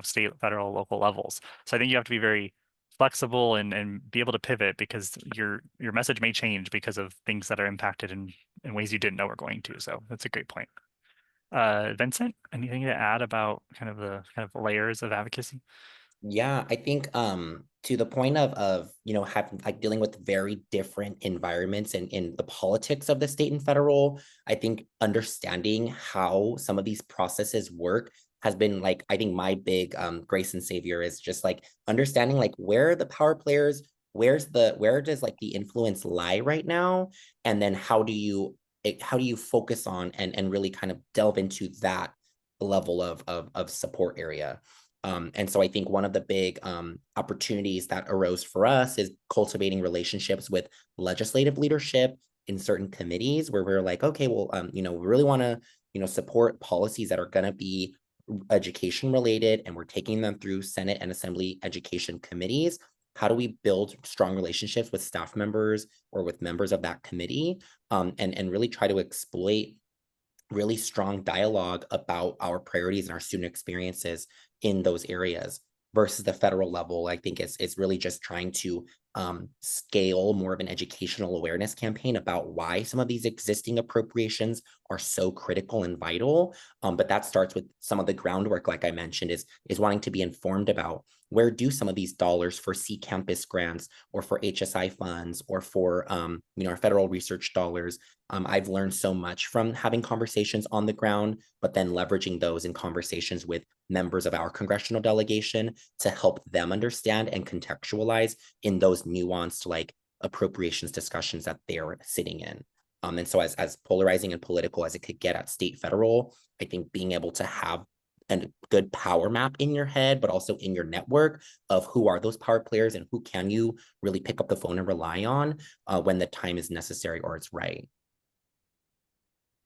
[SPEAKER 1] state, federal, local levels. So I think you have to be very flexible and be able to pivot because your message may change because of things that are impacted in ways you didn't know were going to. So that's a great point. Vincent, anything to add about kind of the layers of advocacy?
[SPEAKER 4] Yeah, I think to the point of having like dealing with very different environments and in the politics of the state and federal, I think understanding how some of these processes work has been like, I think my big grace and savior is just like understanding like where are the power players, where does like the influence lie right now, and then how do you focus on and really kind of delve into that level of support area. And so I think one of the big opportunities that arose for us is cultivating relationships with legislative leadership in certain committees where we're like, okay, well, we really want to, support policies that are going to be education related, and we're taking them through Senate and Assembly education committees. How do we build strong relationships with staff members or with members of that committee, and really try to exploit really strong dialogue about our priorities and our student experiences in those areas versus the federal level. I think it's really just trying to scale more of an educational awareness campaign about why some of these existing appropriations are so critical and vital. But that starts with some of the groundwork, like I mentioned, is wanting to be informed about where do some of these dollars for C campus grants or for HSI funds or for our federal research dollars. I've learned so much from having conversations on the ground, but then leveraging those in conversations with members of our congressional delegation to help them understand and contextualize in those nuanced like appropriations discussions that they're sitting in. And so as polarizing and political as it could get at state federal, I think being able to have a good power map in your head, but also in your network of who are those power players and who can you really pick up the phone and rely on when the time is necessary or it's right.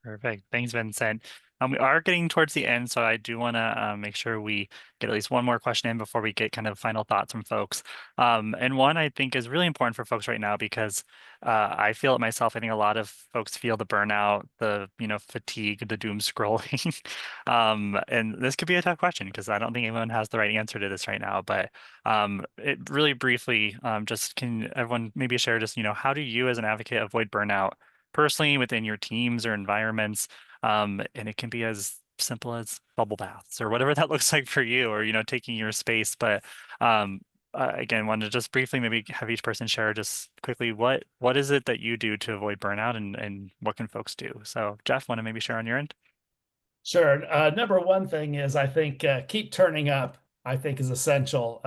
[SPEAKER 1] Perfect. Thanks, Vincent. We are getting towards the end, so I do want to make sure we get at least one more question in before we get kind of final thoughts from folks. And one I think is really important for folks right now because I feel it myself. I think a lot of folks feel the burnout, the fatigue, the doom scrolling. And this could be a tough question because I don't think anyone has the right answer to this right now. But it really briefly, just can everyone maybe share just how do you as an advocate avoid burnout personally within your teams or environments? And it can be as simple as bubble baths or whatever that looks like for you, or taking your space. But again, wanted to just briefly maybe have each person share just quickly what is it that you do to avoid burnout, and what can folks do? So Jeff, want to maybe share on your end?
[SPEAKER 3] Sure. Number one thing is I think keep turning up, I think is essential.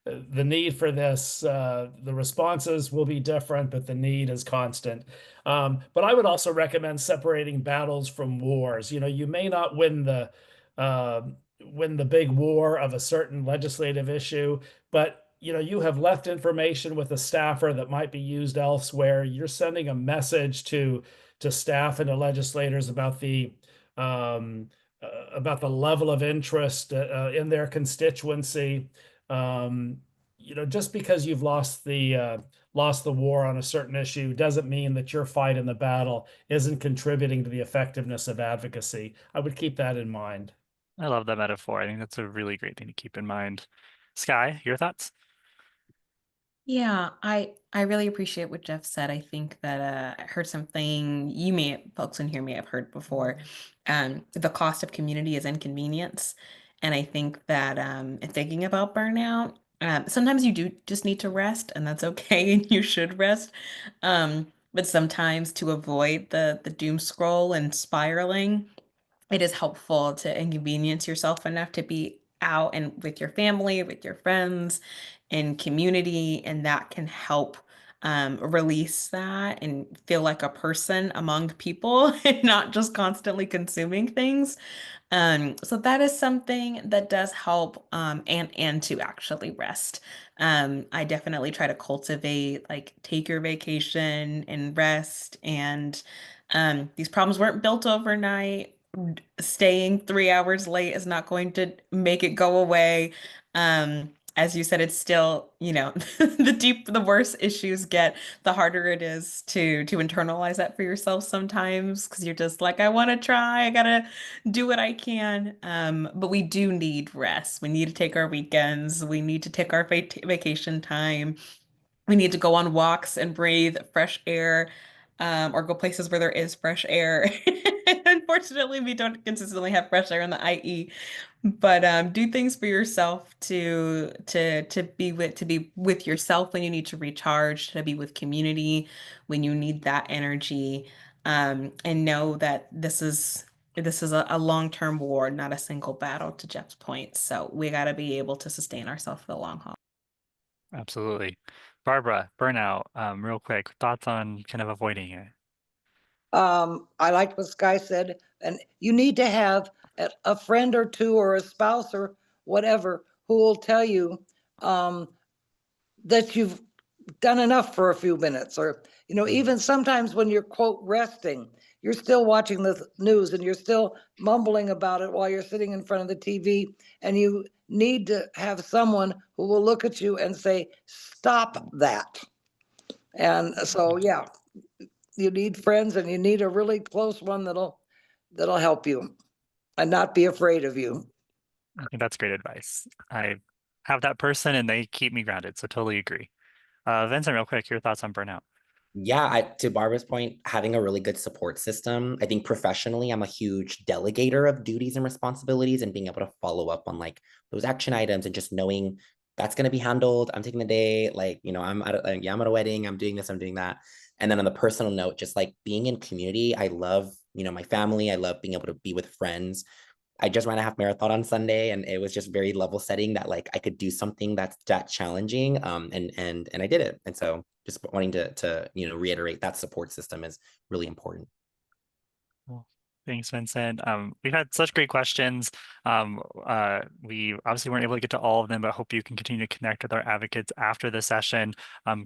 [SPEAKER 3] The need for this, the responses will be different, but the need is constant. But I would also recommend separating battles from wars. You may not win the big war of a certain legislative issue, but you have left information with a staffer that might be used elsewhere. You're sending a message to staff and to legislators um, about the level of interest in their constituency. Just because you've lost the war on a certain issue doesn't mean that your fight in the battle isn't contributing to the effectiveness of advocacy. I would keep that in mind.
[SPEAKER 1] I love that metaphor. I think that's a really great thing to keep in mind. Sky, your thoughts?
[SPEAKER 2] Yeah, I really appreciate what Jeff said. I think that I heard something folks in here may have heard before. The cost of community is inconvenience, and I think that in thinking about burnout, sometimes you do just need to rest, and that's okay, and you should rest. But sometimes to avoid the doom scroll and spiraling, it is helpful to inconvenience yourself enough to be out and with your family, with your friends, in community, and that can help release that and feel like a person among people and not just constantly consuming things. So that is something that does help, and to actually rest. I definitely try to cultivate like take your vacation and rest. And these problems weren't built overnight. staying 3 hours late is not going to make it go away. As you said, it's still, the worse issues get, the harder it is to internalize that for yourself sometimes, because you're just like, I want to try, I gotta do what I can. But we do need rest. We need to take our weekends. We need to take our vacation time. We need to go on walks and breathe fresh air, or go places where there is fresh air. Unfortunately, we don't consistently have fresh air in the IE, but do things for yourself to be with yourself when you need to recharge, to be with community when you need that energy, and know that this is a long-term war, not a single battle, to Jeff's point. So we got to be able to sustain ourselves for the long haul.
[SPEAKER 1] Absolutely. Barbara, burnout, real quick, thoughts on kind of avoiding it?
[SPEAKER 5] I liked what Sky said, and you need to have a friend or two or a spouse or whatever who will tell you that you've done enough for a few minutes, or even sometimes when you're quote resting, you're still watching the news and you're still mumbling about it while you're sitting in front of the TV, and you need to have someone who will look at you and say, stop that. And so yeah, you need friends, and you need a really close one that'll help you and not be afraid of you.
[SPEAKER 1] I think that's great advice. I have that person and they keep me grounded, so totally agree. Vincent, real quick, your thoughts on burnout?
[SPEAKER 4] Yeah, to Barbara's point, having a really good support system. I think professionally, I'm a huge delegator of duties and responsibilities, and being able to follow up on like those action items and just knowing that's going to be handled. I'm taking the day, I'm I'm at a wedding, I'm doing this, I'm doing that. And then on the personal note, just like being in community, I love, my family. I love being able to be with friends. I just ran a half marathon on Sunday, and it was just very level setting that like I could do something that's that challenging. And I did it. And so just wanting to reiterate that support system is really important.
[SPEAKER 1] Well, thanks, Vincent. We've had such great questions. We obviously weren't able to get to all of them, but hope you can continue to connect with our advocates after the session,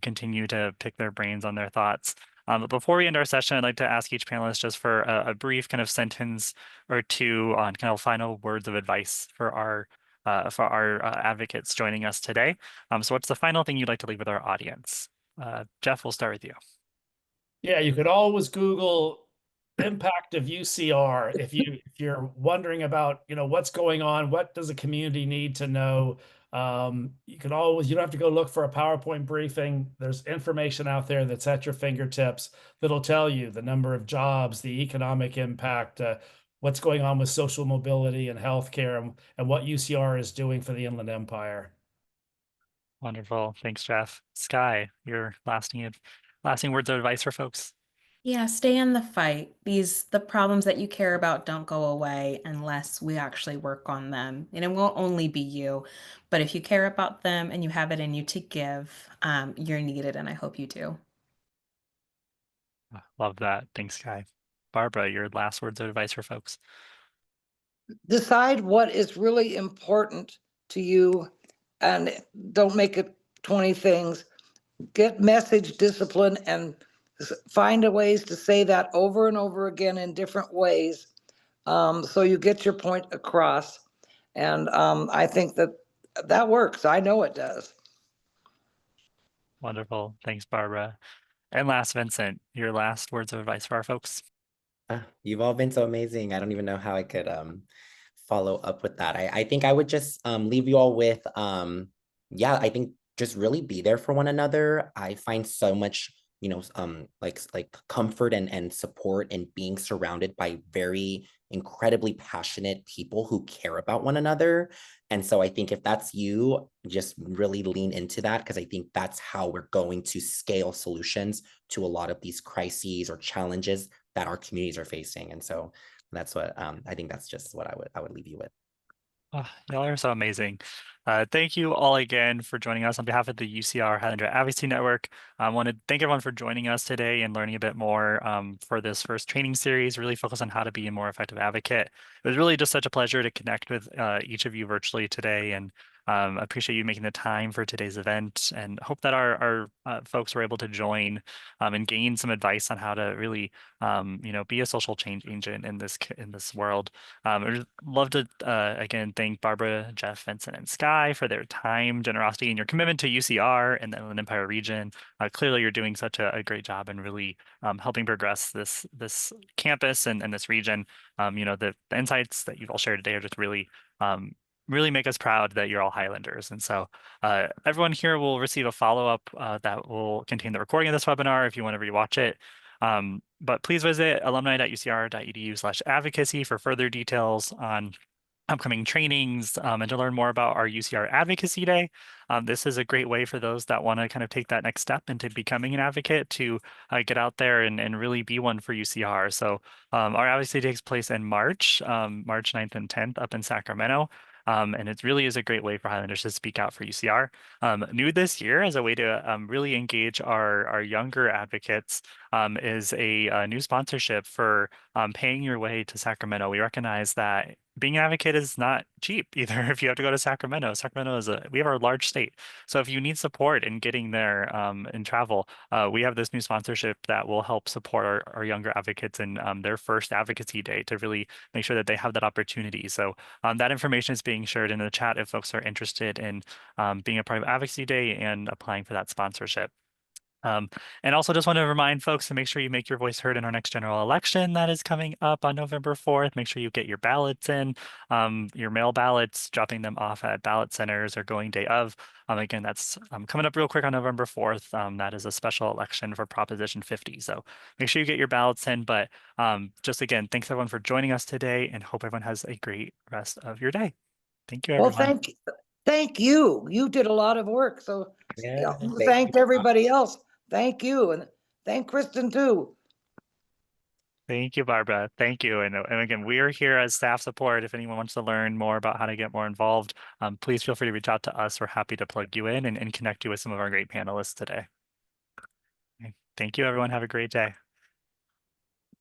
[SPEAKER 1] continue to pick their brains on their thoughts. But before we end our session, I'd like to ask each panelist just for a brief kind of sentence or two on kind of final words of advice for our advocates joining us today. So what's the final thing you'd like to leave with our audience? Jeff, we'll start with you.
[SPEAKER 3] Yeah, you could always Google impact of UCR if you're wondering about what's going on, what does the community need to know. You don't have to go look for a PowerPoint briefing. There's information out there that's at your fingertips that'll tell you the number of jobs, the economic impact, what's going on with social mobility and healthcare, and what UCR is doing for the Inland Empire.
[SPEAKER 1] Wonderful. Thanks, Jeff. Sky, your lasting words of advice for folks.
[SPEAKER 2] Yeah, stay in the fight. The problems that you care about don't go away unless we actually work on them. And it won't only be you, but if you care about them and you have it in you to give, you're needed, and I hope you do.
[SPEAKER 1] Love that. Thanks, Sky. Barbara, your last words of advice for folks.
[SPEAKER 5] Decide what is really important to you, and don't make it 20 things. Get message discipline and find ways to say that over and over again in different ways, so you get your point across. And I think that works. I know it does.
[SPEAKER 1] Wonderful. Thanks, Barbara. And last, Vincent, your last words of advice for our folks.
[SPEAKER 4] You've all been so amazing. I don't even know how I could follow up with that. I think I would just leave you all with I think just really be there for one another. I find so much like comfort and support in being surrounded by very incredibly passionate people who care about one another. And so I think if that's you, just really lean into that, because I think that's how we're going to scale solutions to a lot of these crises or challenges that our communities are facing. And so that's what I think that's just what I would leave you with.
[SPEAKER 1] Oh, y'all are so amazing. Thank you all again for joining us on behalf of the UCR Highlander Advocacy Network. I want to thank everyone for joining us today and learning a bit more for this first training series, really focus on how to be a more effective advocate. It was really just such a pleasure to connect with each of you virtually today and Appreciate you making the time for today's event, and hope that our folks were able to join and gain some advice on how to really be a social change agent in this world. I'd love to again thank Barbara, Jeff, Vincent, and Sky for their time, generosity, and your commitment to UCR and the Inland Empire region. Clearly, you're doing such a great job in really helping progress this campus and this region. The insights that you've all shared today are just really make us proud that you're all Highlanders. And so everyone here will receive a follow-up that will contain the recording of this webinar if you want to rewatch it. But please visit alumni.ucr.edu/advocacy for further details on upcoming trainings and to learn more about our UCR Advocacy Day. This is a great way for those that want to kind of take that next step into becoming an advocate to get out there and really be one for UCR. So our advocacy takes place in March 9th and 10th up in Sacramento. And it really is a great way for Highlanders to speak out for UCR. New this year as a way to really engage our younger advocates is a new sponsorship for paying your way to Sacramento. We recognize that being an advocate is not cheap either. If you have to go to Sacramento, we have our large state. So if you need support in getting there and travel, we have this new sponsorship that will help support our younger advocates in their first advocacy day to really make sure that they have that opportunity. So that information is being shared in the chat if folks are interested in being a part of Advocacy Day and applying for that sponsorship. And also just want to remind folks to make sure you make your voice heard in our next general election that is coming up on November 4th. Make sure you get your ballots in, your mail ballots, dropping them off at ballot centers or going day of. Again, that's coming up real quick on November 4th. That is a special election for Proposition 50. So make sure you get your ballots in. But just again, thanks everyone for joining us today and hope everyone has a great rest of your day. Thank you,
[SPEAKER 5] Well,
[SPEAKER 1] everyone.
[SPEAKER 5] thank you. You did a lot of work. So
[SPEAKER 4] Yeah,
[SPEAKER 5] thank everybody else. Thank you. And thank Kristen too.
[SPEAKER 1] Thank you, Barbara. Thank you. And again, we are here as staff support. If anyone wants to learn more about how to get more involved, please feel free to reach out to us. We're happy to plug you in and connect you with some of our great panelists today. Okay. Thank you, everyone. Have a great day.